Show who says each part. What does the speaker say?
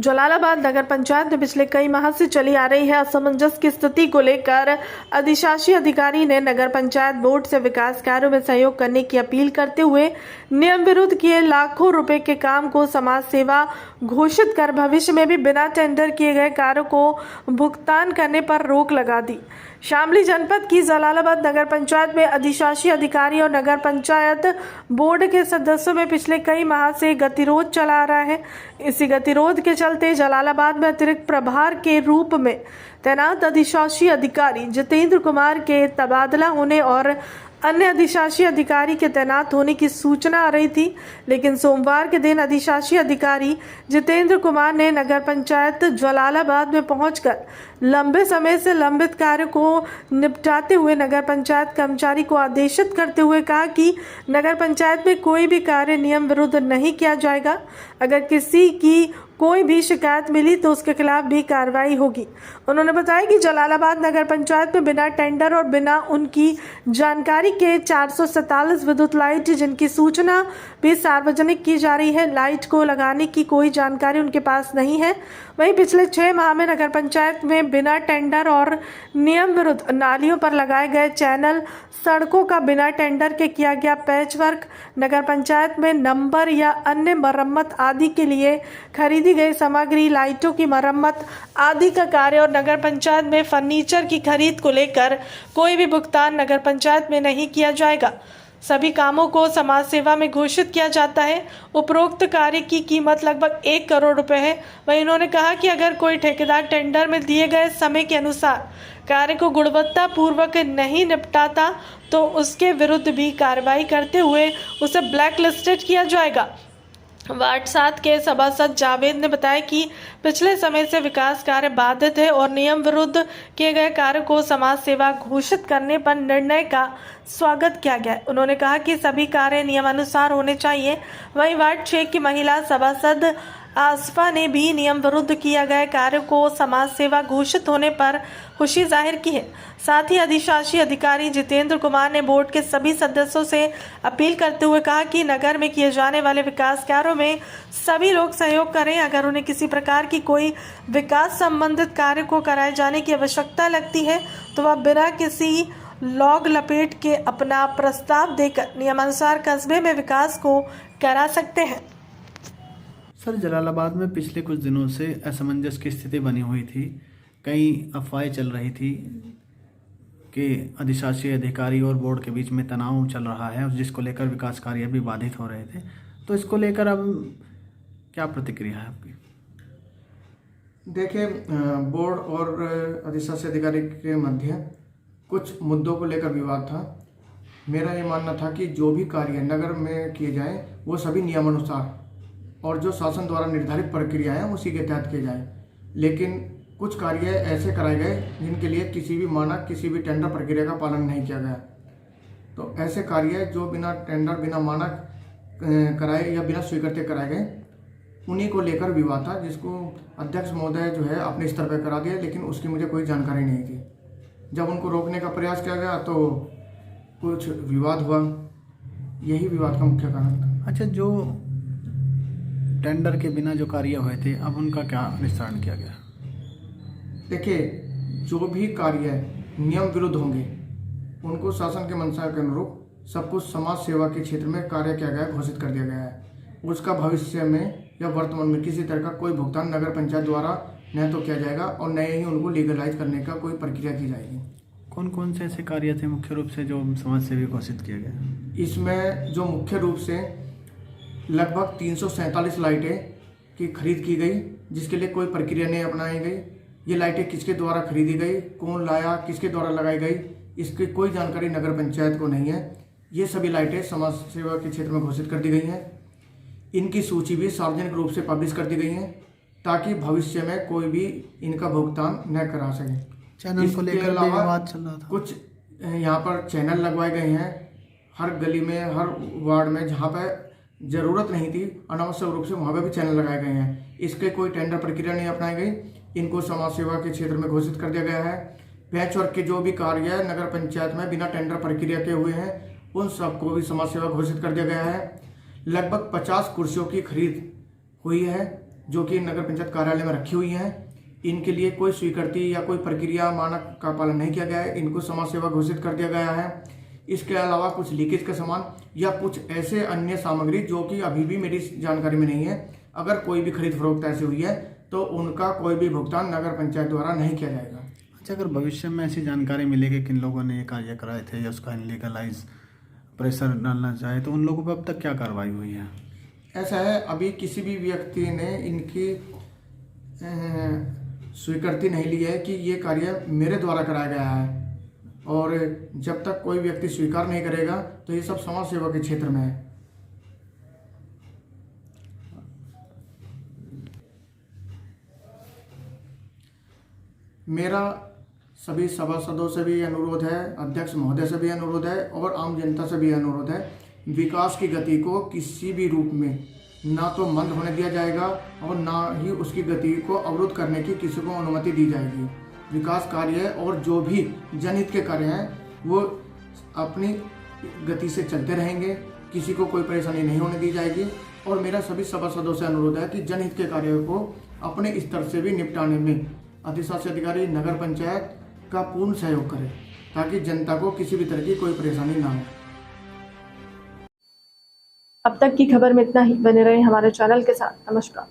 Speaker 1: जलालाबाद नगर पंचायत में पिछले कई माह से चली आ रही है असमंजस की स्थिति को लेकर अधिशासी अधिकारी ने नगर पंचायत बोर्ड से विकास कार्यों में सहयोग करने की अपील करते हुए नियम विरुद्ध किए लाखों रुपए के काम को समाज सेवा घोषित कर भविष्य में भी बिना टेंडर किए गए कार्यों को भुगतान करने पर रोक लगा दी। शामली जनपद की जलालाबाद नगर पंचायत में अधिशासी अधिकारी और नगर पंचायत बोर्ड के सदस्यों में पिछले कई माह से गतिरोध चला आ रहा है। इसी गतिरोध के चलते जलालाबाद में अतिरिक्त प्रभार के रूप में तैनात अधिशासी अधिकारी जितेंद्र कुमार के तबादला होने और अन्य अधिशासी अधिकारी के तैनात होने की सूचना आ रही थी, लेकिन सोमवार के दिन अधिशासी अधिकारी जितेंद्र कुमार ने नगर पंचायत जलालाबाद में पहुंचकर लंबे समय से लंबित कार्य को निपटाते हुए नगर पंचायत कर्मचारी को आदेशित करते हुए कहा कि नगर पंचायत में कोई भी कार्य नियम विरुद्ध नहीं किया जाएगा। अगर किसी की कोई भी शिकायत मिली तो उसके खिलाफ भी कार्रवाई होगी। उन्होंने बताया कि जलालाबाद नगर पंचायत में बिना टेंडर और बिना उनकी जानकारी के 447 विद्युत लाइट जिनकी सूचना भी सार्वजनिक की जा रही है, लाइट को लगाने की कोई जानकारी उनके पास नहीं है। वहीं पिछले 6 माह में नगर पंचायत में बिना टेंडर और नियम विरुद्ध नालियों पर लगाए गए चैनल, सड़कों का बिना टेंडर के किया गया पैच वर्क, नगर पंचायत में नंबर या अन्य मरम्मत आदि के लिए खरीदी गई सामग्री, लाइटों की मरम्मत आदि का कार्य और नगर पंचायत में फर्नीचर की खरीद को लेकर कोई भी भुगतान नगर पंचायत में नहीं किया जाएगा। सभी कामों को समाज सेवा में घोषित किया जाता है। उपरोक्त कार्य की कीमत लगभग 1 करोड़ रुपए है। वहीं उन्होंने कहा कि अगर कोई ठेकेदार टेंडर में दिए गए समय के अनुसार कार्य को गुणवत्ता पूर्वक नहीं निपटाता तो उसके विरुद्ध भी कार्रवाई करते हुए उसे ब्लैक लिस्टेड किया जाएगा। वार्ड 7 के सभासद जावेद ने बताया कि पिछले समय से विकास कार्य बाधित है और नियम विरुद्ध किए गए कार्य को समाज सेवा घोषित करने पर निर्णय का स्वागत किया गया। उन्होंने कहा कि सभी कार्य नियमानुसार होने चाहिए। वहीं वार्ड 6 की महिला सभासद आसफा ने भी नियम विरुद्ध किया गया कार्य को समाज सेवा घोषित होने पर खुशी जाहिर की है। साथ ही अधिशासी अधिकारी जितेंद्र कुमार ने बोर्ड के सभी सदस्यों से अपील करते हुए कहा कि नगर में किए जाने वाले विकास कार्यों में सभी लोग सहयोग करें। अगर उन्हें किसी प्रकार की कोई विकास संबंधित कार्य को कराए जाने की आवश्यकता लगती है तो वह बिना किसी लॉग लपेट के अपना प्रस्ताव देकर नियमानुसार कस्बे में विकास को करा सकते हैं।
Speaker 2: सर, जलालाबाद में पिछले कुछ दिनों से असमंजस की स्थिति बनी हुई थी। कई अफवाहें चल रही थी कि अधिशासी अधिकारी और बोर्ड के बीच में तनाव चल रहा है, जिसको लेकर विकास कार्य भी बाधित हो रहे थे। तो इसको लेकर अब क्या प्रतिक्रिया है आपकी?
Speaker 3: देखिए, बोर्ड और अधिशासी अधिकारी के मध्य कुछ मुद्दों को लेकर विवाद था। मेरा ये मानना था कि जो भी कार्य नगर में किए जाएं वो सभी नियमानुसार और जो शासन द्वारा निर्धारित प्रक्रिया है उसी के तहत किए जाए। लेकिन कुछ कार्य ऐसे कराए गए जिनके लिए किसी भी मानक, किसी भी टेंडर प्रक्रिया का पालन नहीं किया गया। तो ऐसे कार्य जो बिना टेंडर, बिना मानक कराए या बिना स्वीकृति कराए गए, उन्हीं को लेकर विवाद था, जिसको अध्यक्ष महोदय जो है अपने स्तर पर करा दिया, लेकिन उसकी मुझे कोई जानकारी नहीं थी। जब उनको रोकने का प्रयास किया गया तो कुछ विवाद हुआ। यही विवाद का मुख्य कारण था।
Speaker 2: अच्छा, जो टेंडर के बिना जो कार्य हुए थे, अब उनका क्या निस्तारण किया गया?
Speaker 3: देखिए, जो भी कार्य नियम विरुद्ध होंगे उनको शासन के मंशा के अनुरूप सब कुछ समाज सेवा के क्षेत्र में कार्य किया गया, घोषित कर दिया गया है। उसका भविष्य में या वर्तमान में किसी तरह का कोई भुगतान नगर पंचायत द्वारा न तो किया जाएगा और न ही उनको लीगलाइज करने का कोई प्रक्रिया की जाएगी।
Speaker 2: कौन कौन से ऐसे कार्य थे मुख्य रूप से जो समाज सेवी घोषित किए गए?
Speaker 3: इसमें जो मुख्य रूप से लगभग 347 लाइटें की खरीद की गई, जिसके लिए कोई प्रक्रिया नहीं अपनाई गई। ये लाइटें किसके द्वारा खरीदी गई, कौन लाया, किसके द्वारा लगाई गई, इसकी कोई जानकारी नगर पंचायत को नहीं है। ये सभी लाइटें समाज सेवा के क्षेत्र में घोषित कर दी गई हैं। इनकी सूची भी सार्वजनिक रूप से पब्लिश कर दी गई है ताकि भविष्य में कोई भी इनका भुगतान न करा सके।
Speaker 2: चैनल को लेकर भी विवाद चल रहा था।
Speaker 3: कुछ यहाँ पर चैनल लगवाए गए हैं हर गली में, हर वार्ड में, जहाँ पर जरूरत नहीं थी अनावश्यक रूप से वहाँ पर भी चैनल लगाए गए हैं। इसके कोई टेंडर प्रक्रिया नहीं अपनाई गई। इनको समाज सेवा के क्षेत्र में घोषित कर दिया गया है। पैच वर्क के जो भी कार्य नगर पंचायत में बिना टेंडर प्रक्रिया के हुए हैं उन सबको भी समाज सेवा घोषित कर दिया गया है। लगभग 50 कुर्सियों की खरीद हुई है जो कि नगर पंचायत कार्यालय में रखी हुई हैं, इनके लिए कोई स्वीकृति या कोई प्रक्रिया मानक का पालन नहीं किया गया है। इनको समाज सेवा घोषित कर दिया गया है। इसके अलावा कुछ लीकेज का सामान या कुछ ऐसे अन्य सामग्री जो कि अभी भी मेरी जानकारी में नहीं है, अगर कोई भी खरीद फरोख्त ऐसी हुई है तो उनका कोई भी भुगतान नगर पंचायत द्वारा नहीं किया जाएगा।
Speaker 2: अच्छा, अगर भविष्य में ऐसी जानकारी मिलेगी किन लोगों ने ये कार्य कराए थे या उसका इनलीगलाइज प्रेशर डालना चाहे तो उन लोगों पर अब तक क्या कार्रवाई हुई है?
Speaker 3: ऐसा है, अभी किसी भी व्यक्ति ने इनकी स्वीकृति नहीं ली है कि ये कार्य मेरे द्वारा कराया गया है, और जब तक कोई व्यक्ति स्वीकार नहीं करेगा तो ये सब समाज सेवा के क्षेत्र में है। मेरा सभी सभासदों से भी अनुरोध है, अध्यक्ष महोदय से भी अनुरोध है और आम जनता से भी अनुरोध है, विकास की गति को किसी भी रूप में ना तो मंद होने दिया जाएगा और ना ही उसकी गति को अवरुद्ध करने की किसी को अनुमति दी जाएगी। विकास कार्य और जो भी जनहित के कार्य हैं वो अपनी गति से चलते रहेंगे, किसी को कोई परेशानी नहीं होने दी जाएगी। और मेरा सभी सभासदों से अनुरोध है कि जनहित के कार्यों को अपने स्तर से भी निपटाने में अधिशासी अधिकारी नगर पंचायत का पूर्ण सहयोग करें, ताकि जनता को किसी भी तरह की कोई परेशानी ना हो।
Speaker 1: अब तक की खबर में इतना ही। बने रहे हमारे चैनल के साथ। नमस्कार।